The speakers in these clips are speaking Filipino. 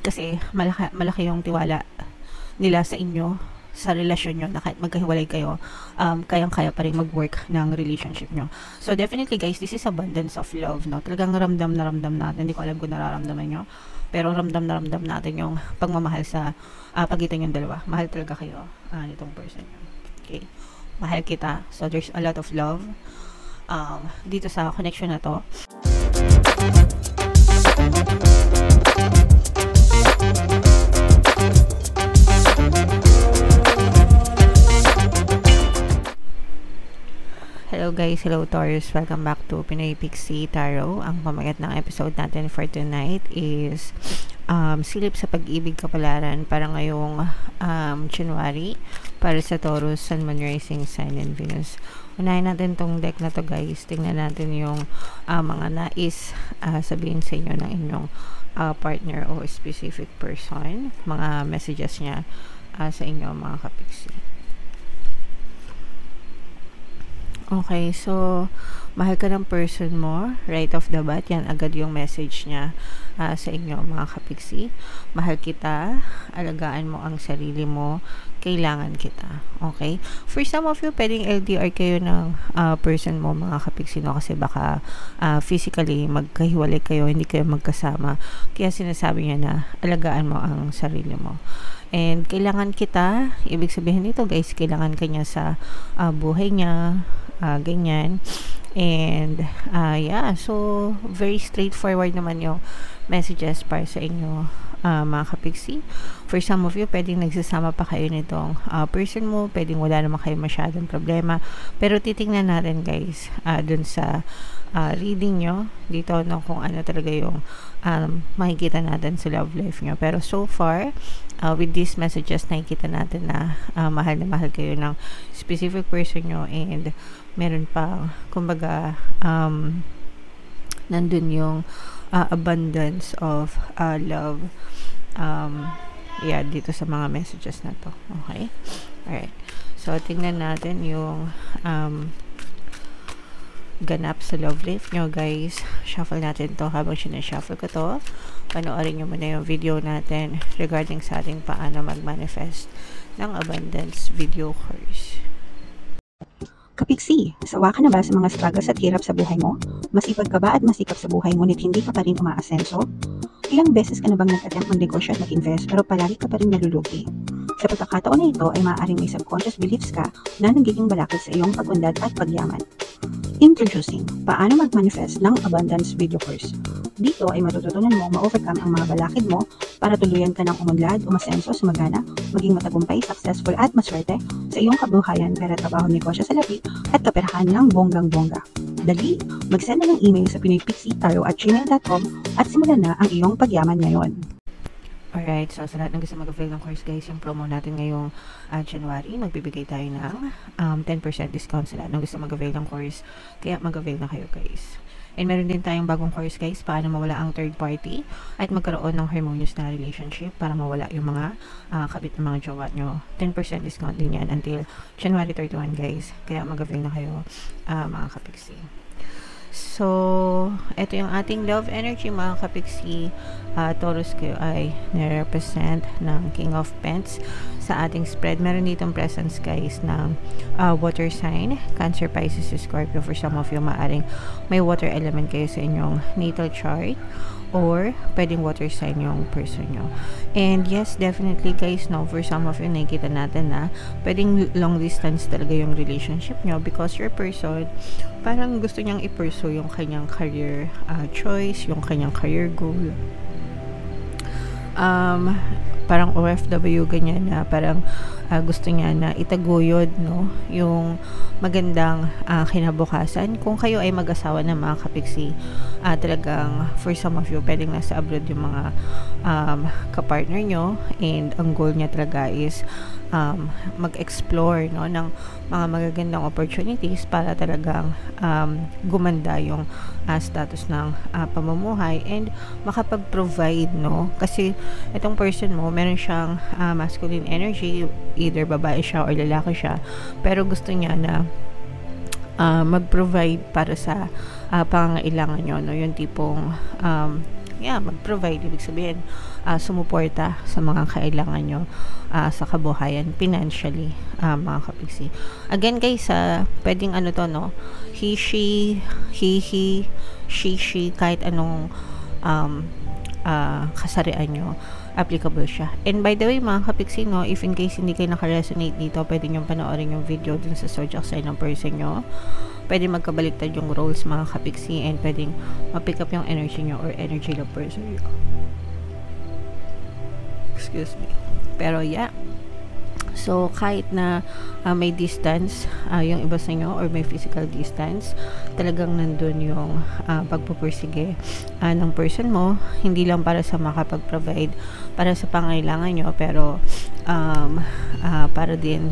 Kasi malaki yung tiwala nila sa inyo, sa relasyon nyo, na kahit magkahiwalay kayo, kayang-kaya pa rin mag-work ng relationship nyo. So, definitely guys, this is abundance of love, no? Talagang ramdam na ramdam natin. Hindi ko alam kung nararamdaman nyo, pero ramdam na ramdam natin yung pagmamahal sa pagitan yung dalawa. Mahal talaga kayo nitong person nyo. Okay? Mahal kita. So, there's a lot of love dito sa connection na to. Hello guys, hello Taurus, welcome back to Pinoy Pixie Tarot. Ang pamagat ng episode natin for tonight is silip sa pag-ibig kapalaran para ngayong January para sa Taurus, Sun, Moon, Rising, Sign, and Venus. Unahin natin tong deck na to guys. Tingnan natin yung mga nais sabihin sa inyo ng inyong partner o specific person, mga messages niya sa inyo mga kapiksi. Okay, so mahal ka ng person mo, right off the bat, yan agad yung message niya sa inyo mga kapiksi. Mahal kita, alagaan mo ang sarili mo, kailangan kita. Okay? For some of you, pwedeng LDR kayo ng person mo mga kapiksi, no? Kasi baka physically magkahiwalay kayo, hindi kayo magkasama. Kaya sinasabi niya na alagaan mo ang sarili mo. And kailangan kita, ibig sabihin nito guys, kailangan ka niya sa buhay niya, ganyan. And yeah, so very straightforward naman yung messages para sa inyo mga kapiksi. For some of you, pwedeng nagsasama pa kayo nitong person mo, pwedeng wala naman kayo masyadong problema, pero titingnan natin guys dun sa reading nyo dito, no, kung ano talaga yung makikita natin sa love life nyo. Pero so far with these messages, nakikita natin na mahal na mahal kayo ng specific person nyo, and meron pa kumbaga nandun yung abundance of love yeah, dito sa mga messages na to. Okay? Alright. So, tingnan natin yung ganap sa love life nyo guys. Shuffle natin to. Habang sinashuffle ko to, panoorin nyo muna yung video natin regarding sa ating paano mag-manifest ng abundance video course. Kapiksi, sawa ka na ba sa mga struggles at hirap sa buhay mo? Masipag ka ba at masikap sa buhay ngunit hindi ka pa rin umaasenso? Ilang beses ka na bang nag-attempt mag-negosyo at mag-invest pero palagi ka pa rin nalulugi? Sa pagkakataon na ito ay maaaring may subconscious beliefs ka na nagiging balakid sa iyong pag-unlad at pagyaman. Introducing, paano mag-manifest ng abundance video course. Dito ay matututunan mo ma-overcome ang mga balakid mo para tuluyan ka ng umunlad, umasenso, sumagana, maging matagumpay, successful at maswerte sa iyong kabuhayan, pera, trabaho, negosyo sa lapi at kaperahan ng bonggang-bongga. Dali, mag-send na ng email sa pinoypixie@gmail.com at simulan na ang iyong pagyaman ngayon. Alright, so sa lahat ng gusto mag-avail ng course guys, yung promo natin ngayong January, magbibigay tayo ng 10% discount sa lahat ng gusto mag-avail ng course. Kaya mag-avail na kayo guys. And meron din tayong bagong course guys, paano mawala ang third party at magkaroon ng harmonious na relationship para mawala yung mga kabit ng mga jowa nyo. 10% discount din yan until January 31 guys. Kaya mag-avail na kayo mga kapiksi. So, ito yung ating love energy mga kapiksi. Taurus kayo ay nire-represent ng King of Pentacles sa ating spread. Meron ditong presence guys ng water sign, Cancer, Pisces, Scorpio. For some of you, maaring may water element kayo sa inyong natal chart, or pwedeng water sign yung person nyo. And yes, definitely guys, no, for some of you, nakikita natin na pwedeng long distance talaga yung relationship nyo because your person, parang gusto niyang i-pursue yung kanyang career choice, yung kanyang career goal. Parang OFW ganyan na parang gusto niya na itaguyod, no, yung magandang kinabukasan. Kung kayo ay mag-asawa na mga kapiksi, talagang for some of you, pwedeng nasa abroad yung mga kapartner nyo, and ang goal niya talaga is mag-explore, no, ng mga magagandang opportunities para talagang gumanda yung status ng pamumuhay and makapag-provide, no, kasi itong person mo, meron siyang masculine energy, either babae siya or lalaki siya, pero gusto niya na mag-provide para sa pangangailangan nyo, no, yung tipong mag-provide. Ibig sabihin, sumuporta sa mga kailangan nyo sa kabuhayan financially, mga kapiksi. Again guys, pwedeng ano to, no? He, she, she, kahit anong kasarian nyo, applicable siya. And by the way, mga kapiksi, no, if in case hindi kayo naka-resonate dito, pwede nyo panoorin yung video dun sa zodiac sign ng person nyo. Pwede magkabaliktad yung roles, mga kapiksi, and pwedeng ma-pick up yung energy nyo or energy ng person nyo. Excuse me. Pero yeah, so kahit na may distance yung iba sa inyo or may physical distance, talagang nandun yung pagpupursige ng person mo, hindi lang para sa makapag-provide para sa pangailangan nyo, pero para din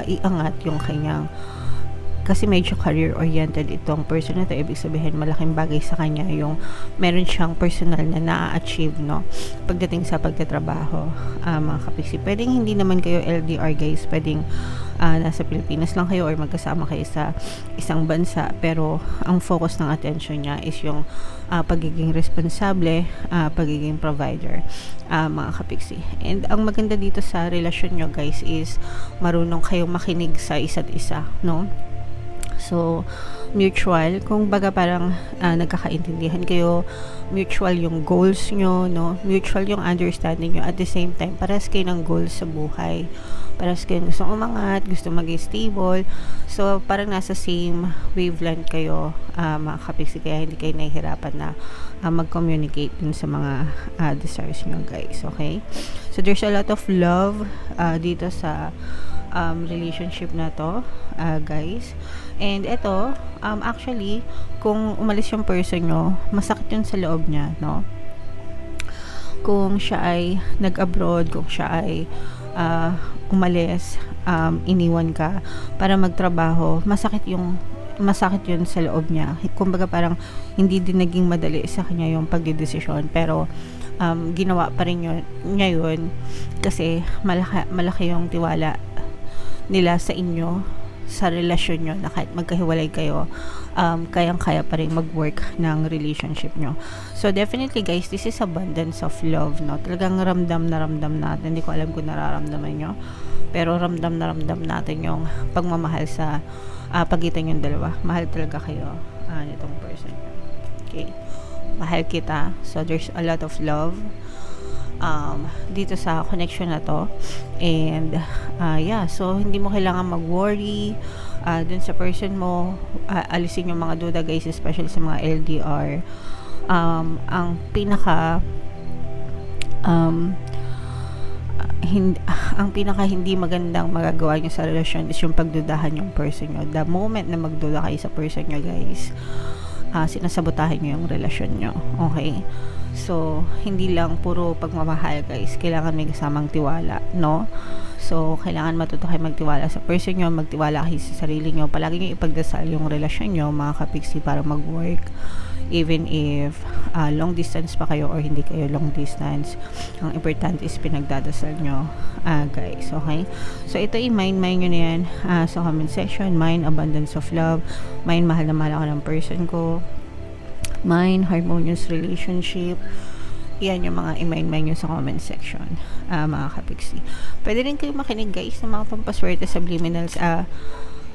iangat yung kanyang, kasi medyo career-oriented itong person na to. Ibig sabihin, malaking bagay sa kanya yung meron siyang personal na na-achieve, no, pagdating sa pagtatrabaho, mga kapiksi. Pwedeng hindi naman kayo LDR guys, pwedeng nasa Pilipinas lang kayo or magkasama kayo sa isang bansa, pero ang focus ng attention niya is yung pagiging responsable, pagiging provider, mga kapiksi. And ang maganda dito sa relasyon nyo guys is marunong kayong makinig sa isa't isa, no? So, mutual, kung baga parang nagkakaintindihan kayo, mutual yung goals nyo, no? Mutual yung understanding nyo. At the same time, parehas kayo ng goals sa buhay. Parehas kayo gusto umangat, gusto maging stable. So, parang nasa same wavelength kayo, mga kapiksi, kaya hindi kayo nahihirapan na mag-communicate dun sa mga desires nyo, guys. Okay? So, there's a lot of love dito sa relationship na to, guys. And ito, actually, kung umalis yung person nyo, masakit yun sa loob niya, no? Kung siya ay nag-abroad, kung siya ay umalis, iniwan ka para magtrabaho, masakit yun sa loob niya. Kumbaga parang hindi din naging madali sa kanya yung pagdedesisyon, pero ginawa pa rin niya yun kasi malaki yung tiwala nila sa inyo, sa relasyon nyo, na kahit magkahiwalay kayo, kayang-kaya pa rin mag-work ng relationship nyo. So, definitely guys, this is abundance of love, no? Talagang ramdam na ramdam natin. Hindi ko alam kung nararamdaman nyo, pero ramdam na ramdam natin yung pagmamahal sa pagitan yung dalawa. Mahal talaga kayo nitong person. Okay. Mahal kita. So, there's a lot of love dito sa connection na to. And yeah, so hindi mo kailangan mag-worry dun sa person mo. Alisin yung mga duda guys, especially sa mga LDR. Ang pinaka hindi magandang magagawa nyo sa relasyon is yung pagdudahan yung person nyo. The moment na magduda kayo sa person nyo guys, sinasabotahin nyo yung relasyon nyo. Okay? So, hindi lang puro pagmamahal guys, kailangan may kasamang tiwala, no? So, kailangan matuto kayo magtiwala sa person nyo, magtiwala kayo sa sarili nyo. Palagi nyo ipagdasal yung relasyon nyo, mga kapiksi, para mag-work. Even if long distance pa kayo or hindi kayo long distance, ang importante is pinagdadasal nyo, guys. Okay? So, ito i-mind nyo na yan sa comment section. Mine, abundance of love. Mine, mahal na mahal ako ng person ko. Mine, harmonious relationship. Yan yung mga i-mind nyo sa comment section, mga kapiksi. Pwede rin kayo makinig guys ng mga pampaswerte subliminals,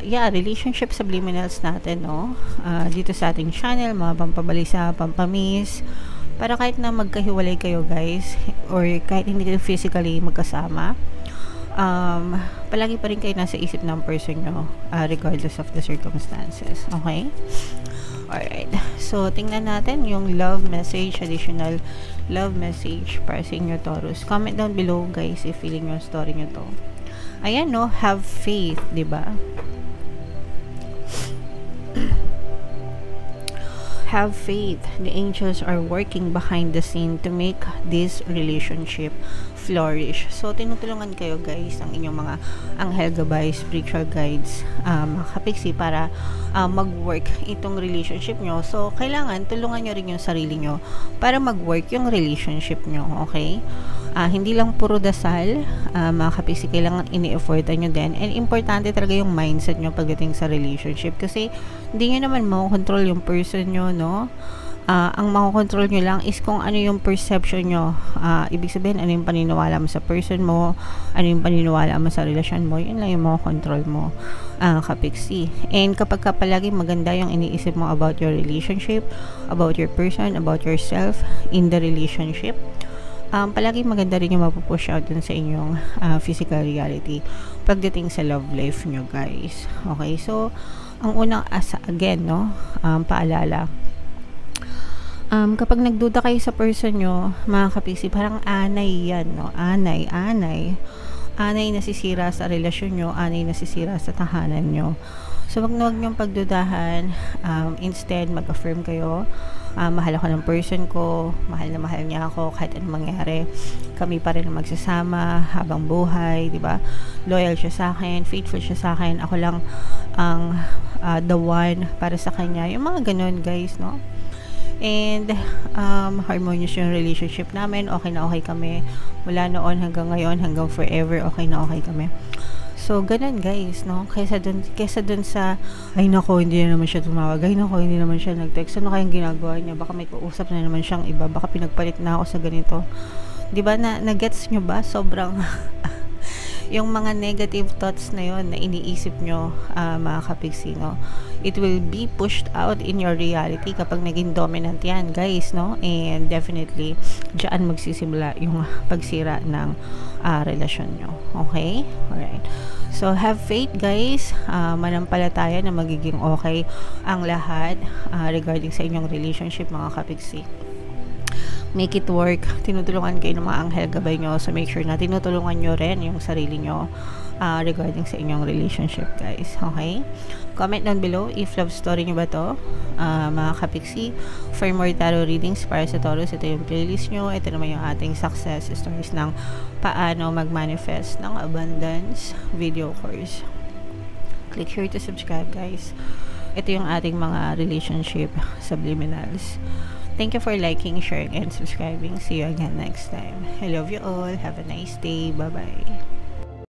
relationship subliminals natin, no? Dito sa ating channel, mga pampabalisa, pampamis, para kahit na magkahiwalay kayo guys, or kahit hindi kayo physically magkasama, palagi pa rin kayo nasa isip ng person nyo, regardless of the circumstances. Okay? Alright. So, tingnan natin yung love message, additional love message para sa inyo, Taurus. Comment down below, guys, if feeling yung story nyo to. Ayan, no? Have faith, diba? Have faith. The angels are working behind the scene to make this relationship flourish. So, tinutulungan kayo guys ng inyong mga anghel gabay, spiritual guides, mga kapiksi, para mag-work itong relationship nyo. So, kailangan tulungan nyo rin yung sarili nyo para mag-work yung relationship nyo. Okay? Hindi lang puro dasal, mga kapiksi, kailangan ini-effortan nyo din. And importante talaga yung mindset nyo pagdating sa relationship, kasi hindi nyo naman makontrol yung person nyo, no? Ang makokontrol nyo lang is kung ano yung perception nyo. Ibig sabihin, ano yung paniniwala mo sa person mo, ano yung paniniwala mo sa relasyon mo, yun lang yung makokontrol mo, kapiksi. And kapag ka palagi maganda yung iniisip mo about your relationship, about your person, about yourself in the relationship, palagi maganda rin yung mapupush out dun sa inyong physical reality pagdating sa love life nyo, guys. Okay, so ang unang again, no, paalala, kapag nagduda kayo sa person nyo, mga kapiksi, parang anay yan, no? Anay nasisira sa relasyon nyo, anay nasisira sa tahanan nyo. So, wag niyong pagdudahan. Instead, mag-affirm kayo. Mahal ako ng person ko, mahal na mahal niya ako, kahit anong mangyari. Kami pa rin magsasama habang buhay, di ba? Loyal siya sa akin, faithful siya sa akin. Ako lang ang the one para sa kanya. Yung mga ganun, guys, no? And harmonious yung relationship namin, okay na okay kami mula noon hanggang ngayon, hanggang forever, okay na okay kami. So ganun, guys, no? Kaysa dun sa ay nako, hindi na naman siya tumawag, ay nako, hindi naman siya nag-text, ano kayang ginagawa niya, baka may kausap na naman siyang iba, baka pinagpalit na ako sa ganito, di ba? Na-gets nyo ba? Sobrang yung mga negative thoughts na yon na iniisip nyo, mga kapiksi, no? It will be pushed out in your reality kapag naging dominant yan, guys, no? And definitely, dyan magsisimula yung pagsira ng relasyon nyo. Okay? Alright. So, have faith, guys. Manampalataya na magiging okay ang lahat regarding sa inyong relationship, mga kapiksi. Make it work. Tinutulungan kayo ng mga anghel gabay nyo. So, make sure na tinutulungan nyo rin yung sarili nyo regarding sa inyong relationship, guys. Okay? Comment down below if love story nyo ba to, mga kapiksi. For more tarot readings para sa Taurus, ito yung playlist nyo. Ito naman yung ating success stories ng paano mag-manifest ng abundance video course. Click here to subscribe, guys. Ito yung ating mga relationship subliminals. Thank you for liking, sharing, and subscribing. See you again next time. I love you all. Have a nice day. Bye-bye.